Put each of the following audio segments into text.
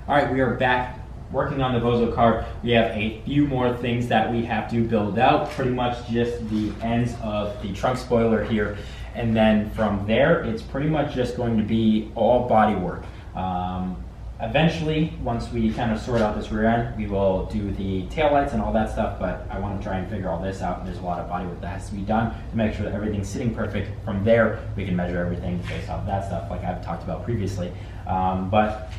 All right, we are back working on the Bozo car. We have a few more things that we have to build out, pretty much just the ends of the trunk spoiler here. And then from there, it's pretty much just going to be all body work. Eventually, once we kind of sort out this rear end, we will do the taillights and all that stuff, but I want to try and figure all this out. There's a lot of body work that has to be done to make sure that everything's sitting perfect. From there, we can measure everything based off that stuff like I've talked about previously. But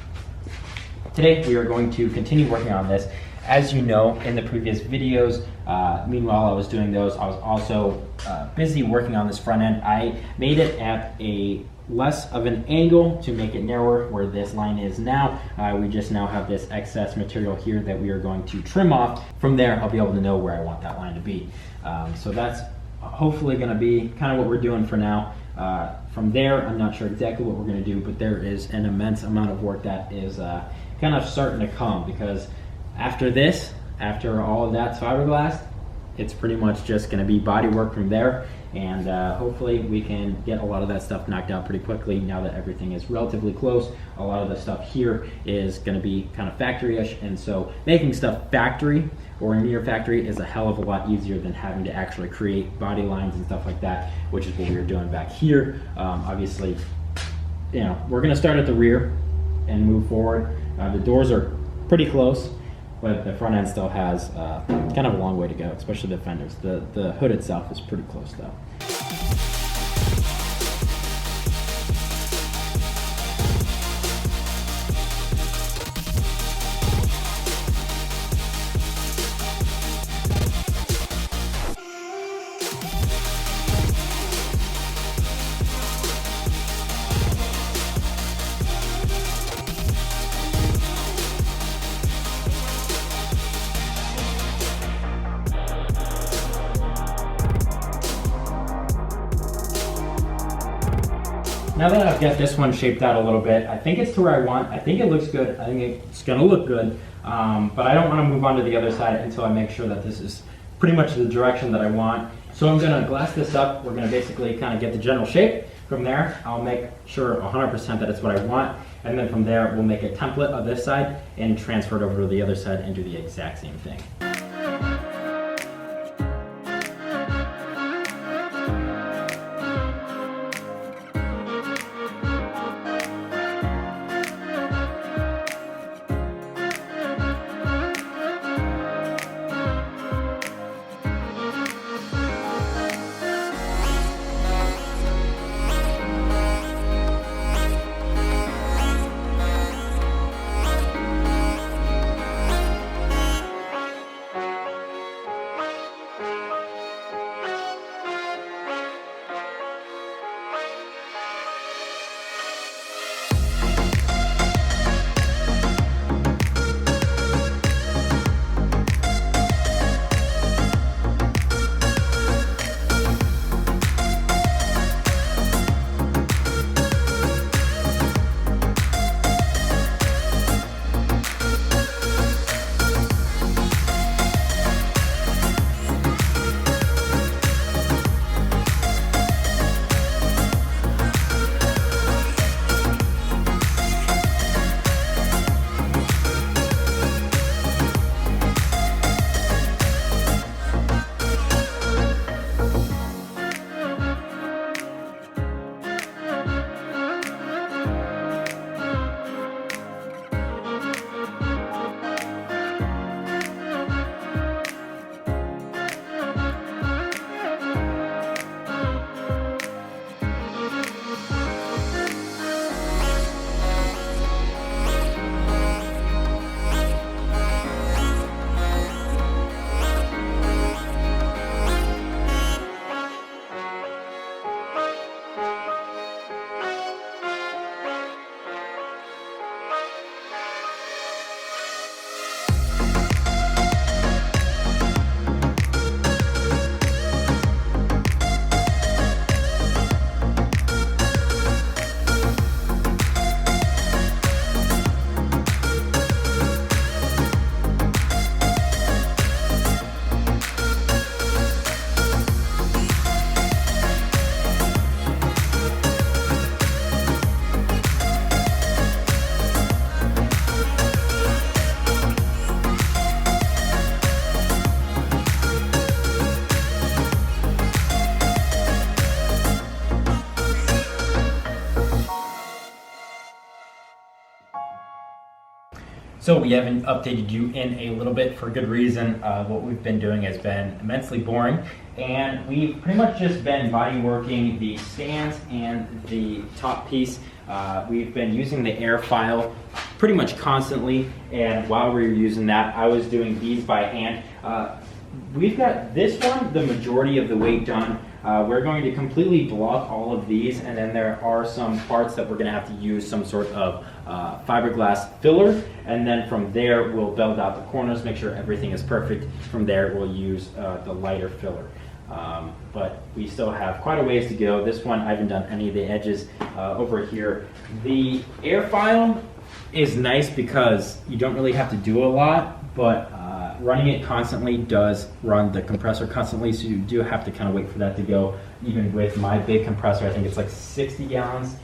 today, we are going to continue working on this. As you know, in the previous videos, meanwhile I was doing those, I was also busy working on this front end. I made it at a less of an angle to make it narrower where this line is now. We just now have this excess material here that we are going to trim off. From there, I'll be able to know where I want that line to be. So that's hopefully going to be kind of what we're doing for now. From there, I'm not sure exactly what we're going to do, but there is an immense amount of work that is kind of starting to come, because after this, after all of that fiberglass, it's pretty much just going to be body work from there. And hopefully we can get a lot of that stuff knocked out pretty quickly now that everything is relatively close. A lot of the stuff here is going to be kind of factory-ish, and so making stuff factory or near factory is a hell of a lot easier than having to actually create body lines and stuff like that, which is what we were doing back here. Obviously, you know, we're going to start at the rear and move forward. The doors are pretty close, but the front end still has kind of a long way to go, especially the fenders. The hood itself is pretty close though. Now that I've got this one shaped out a little bit, I think it's to where I want. I think it looks good. I think it's gonna look good, but I don't wanna move on to the other side until I make sure that this is pretty much the direction that I want. So I'm gonna glass this up. We're gonna basically kind of get the general shape. From there, I'll make sure 100% that it's what I want. And then from there, we'll make a template of this side and transfer it over to the other side and do the exact same thing. So we haven't updated you in a little bit for good reason. What we've been doing has been immensely boring, and we've pretty much just been body working the stands and the top piece. We've been using the air file pretty much constantly, and while we were using that, I was doing these by hand. We've got this one, the majority of the weight done. We're going to completely block all of these, and then there are some parts that we're going to have to use some sort of fiberglass filler, and then from there we'll belt out the corners, make sure everything is perfect. From there we'll use the lighter filler. But we still have quite a ways to go. This one I haven't done any of the edges over here. The air file is nice because you don't really have to do a lot, but running it constantly does run the compressor constantly, so you do have to kind of wait for that to go. Even with my big compressor, I think it's like 60 gallons.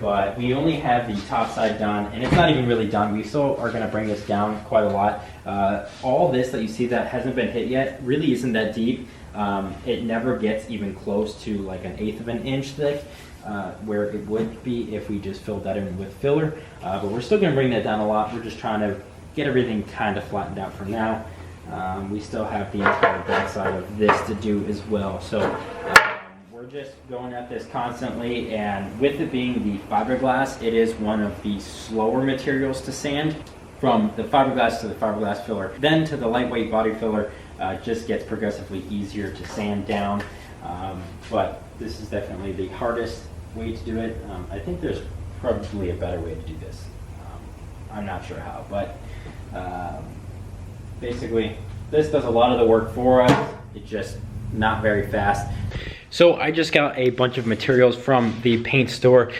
But we only have the top side done, and it's not even really done. We still are going to bring this down quite a lot. All this that you see that hasn't been hit yet really isn't that deep. It never gets even close to like 1/8 of an inch thick, where it would be if we just filled that in with filler. But we're still going to bring that down a lot. We're just trying to get everything kind of flattened out for now. We still have the entire backside of this to do as well. So we're just going at this constantly, and with it being the fiberglass, it is one of the slower materials to sand. From the fiberglass to the fiberglass filler, then to the lightweight body filler, just gets progressively easier to sand down. But this is definitely the hardest way to do it. I think there's probably a better way to do this. I'm not sure how, but basically this does a lot of the work for us. It's just not very fast. So I just got a bunch of materials from the paint store.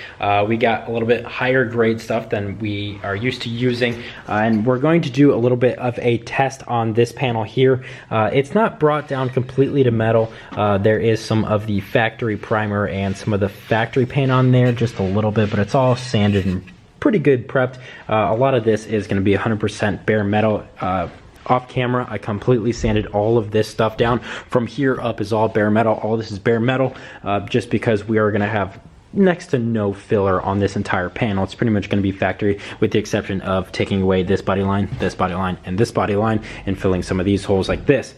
We got a little bit higher grade stuff than we are used to using, and we're going to do a little bit of a test on this panel here. It's not brought down completely to metal. There is some of the factory primer and some of the factory paint on there, just a little bit, but it's all sanded and pretty good prepped. A lot of this is going to be 100% bare metal. Off camera, I completely sanded all of this stuff down. From here up is all bare metal. All this is bare metal, just because we are going to have next to no filler on this entire panel. It's pretty much going to be factory, with the exception of taking away this body line, and this body line, and filling some of these holes like this.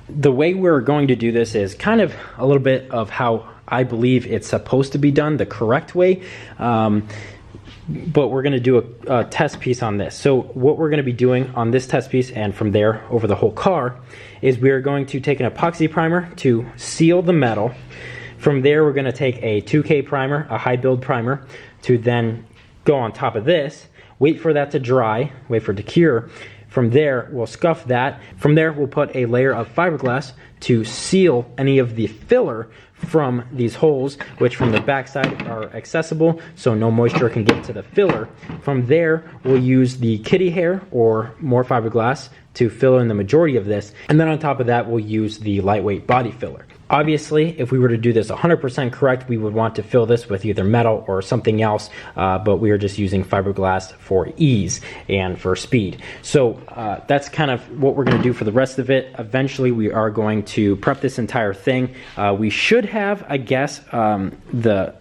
The way we're going to do this is kind of a little bit of how I believe it's supposed to be done, the correct way. But we're going to do a test piece on this. So what we're going to be doing on this test piece, and from there over the whole car, is we are going to take an epoxy primer to seal the metal. From there we're going to take a 2K primer, a high build primer, to then go on top of this, wait for that to dry, wait for it to cure. From there we'll scuff that. From there we'll put a layer of fiberglass to seal any of the filler from these holes, which from the backside are accessible, so no moisture can get to the filler. From there we'll use the kitty hair or more fiberglass to fill in the majority of this, and then on top of that we'll use the lightweight body filler. Obviously, if we were to do this 100% correct, we would want to fill this with either metal or something else, but we are just using fiberglass for ease and for speed. So that's kind of what we're going to do for the rest of it. Eventually, we are going to prep this entire thing. We should have, I guess, the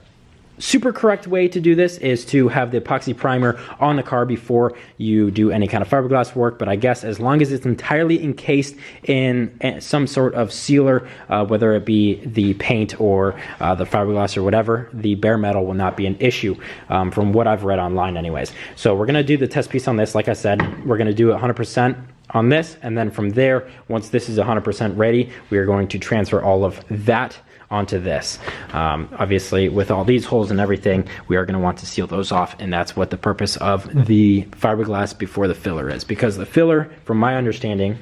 super correct way to do this is to have the epoxy primer on the car before you do any kind of fiberglass work, but I guess as long as it's entirely encased in some sort of sealer, whether it be the paint or the fiberglass or whatever, the bare metal will not be an issue, from what I've read online anyways. So we're going to do the test piece on this. Like I said, we're going to do it 100% on this, and then from there, once this is 100% ready, we are going to transfer all of that onto this. Obviously, with all these holes and everything, we are going to want to seal those off, and that's what the purpose of the fiberglass before the filler is, because the filler, from my understanding,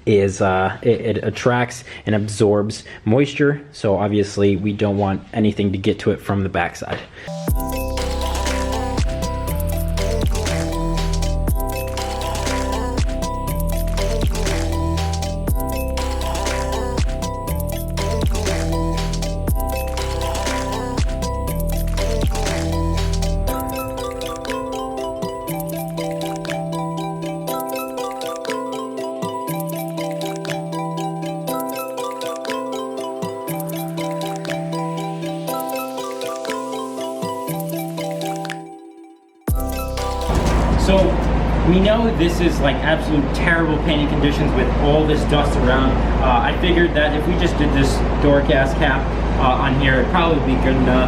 is it attracts and absorbs moisture, so obviously we don't want anything to get to it from the backside. So we know this is like absolute terrible painting conditions with all this dust around. I figured that if we just did this door gas cap on here, it'd probably be good enough.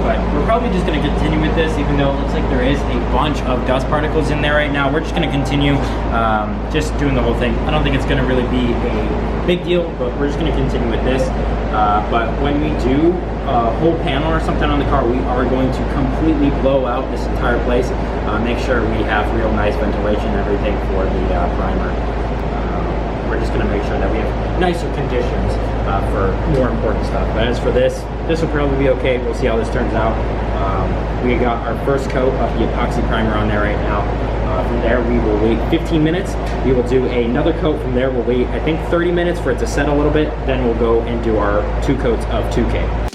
But we're probably just going to continue with this, even though it looks like there is a bunch of dust particles in there right now. We're just going to continue just doing the whole thing. I don't think it's going to really be a big deal, but we're just going to continue with this. But when we do a whole panel or something on the car, we are going to completely blow out this entire place. Make sure we have real nice ventilation and everything for the primer. We're just going to make sure that we have nicer conditions for more important stuff. But as for this will probably be okay. We'll see how this turns out. We got our first coat of the epoxy primer on there right now. From there, we will wait 15 minutes. We will do another coat from there. We'll wait, I think, 30 minutes for it to set a little bit. Then we'll go and do our 2 coats of 2K.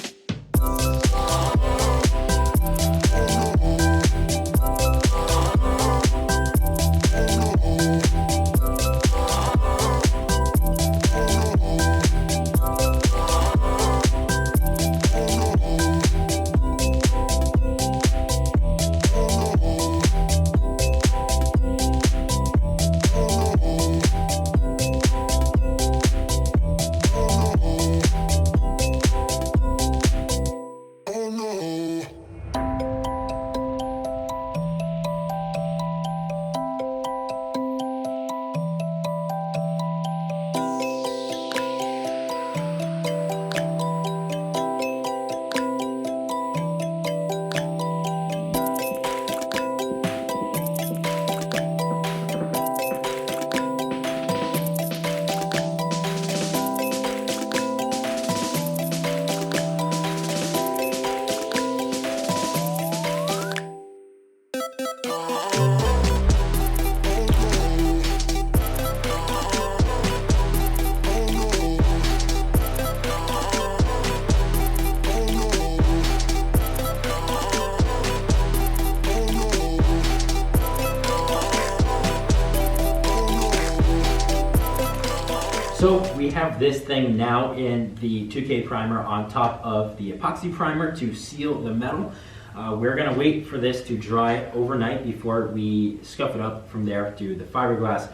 So we have this thing now in the 2K primer on top of the epoxy primer to seal the metal. We're gonna wait for this to dry overnight before we scuff it up. From there, do the fiberglass,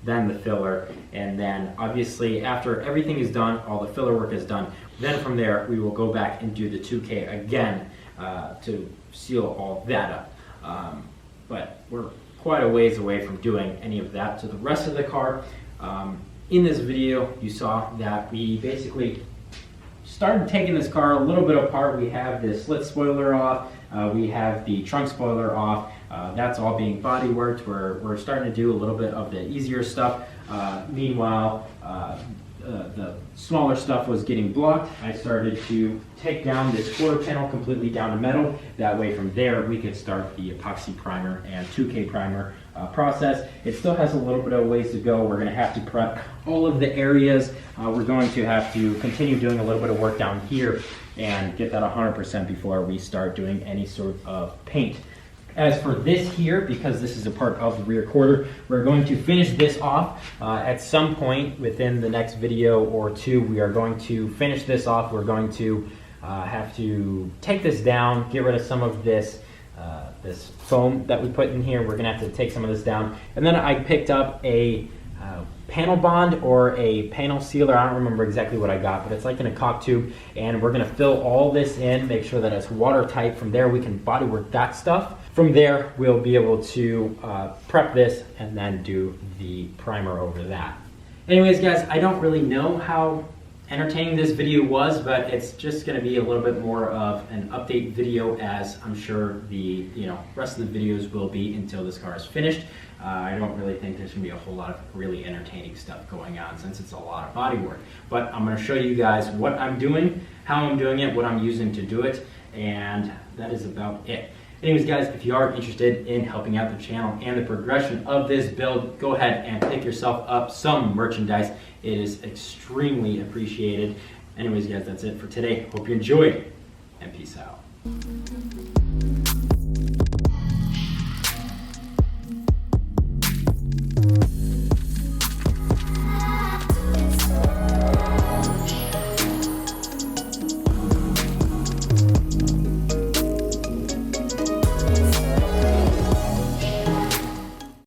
then the filler, and then obviously after everything is done, all the filler work is done, then from there we will go back and do the 2K again to seal all that up. But we're quite a ways away from doing any of that to the rest of the car. In this video, you saw that we basically started taking this car a little bit apart. We have the slit spoiler off, we have the trunk spoiler off. That's all being body worked. We're starting to do a little bit of the easier stuff. Meanwhile, the smaller stuff was getting blocked. I started to take down this quarter panel completely down to metal. That way from there we could start the epoxy primer and 2K primer process. It still has a little bit of ways to go. We're going to have to prep all of the areas. We're going to have to continue doing a little bit of work down here and get that 100% before we start doing any sort of paint. As for this here, because this is a part of the rear quarter, we're going to finish this off at some point within the next video or two. We are going to finish this off. We're going to have to take this down, get rid of some of this this foam that we put in here. We're gonna have to take some of this down. And then I picked up a panel bond or a panel sealer. I don't remember exactly what I got, but it's like in a caulk tube. And we're gonna fill all this in, make sure that it's watertight. From there, we can bodywork that stuff. From there, we'll be able to prep this and then do the primer over that. Anyways, guys, I don't really know how entertaining this video was, but it's just going to be a little bit more of an update video, as I'm sure the rest of the videos will be until this car is finished. I don't really think there's going to be a whole lot of really entertaining stuff going on since it's a lot of body work. But I'm going to show you guys what I'm doing, how I'm doing it, what I'm using to do it, and that is about it. Anyways, guys, if you are interested in helping out the channel and the progression of this build, go ahead and pick yourself up some merchandise. It is extremely appreciated. Anyways, guys, that's it for today. Hope you enjoyed, and peace out.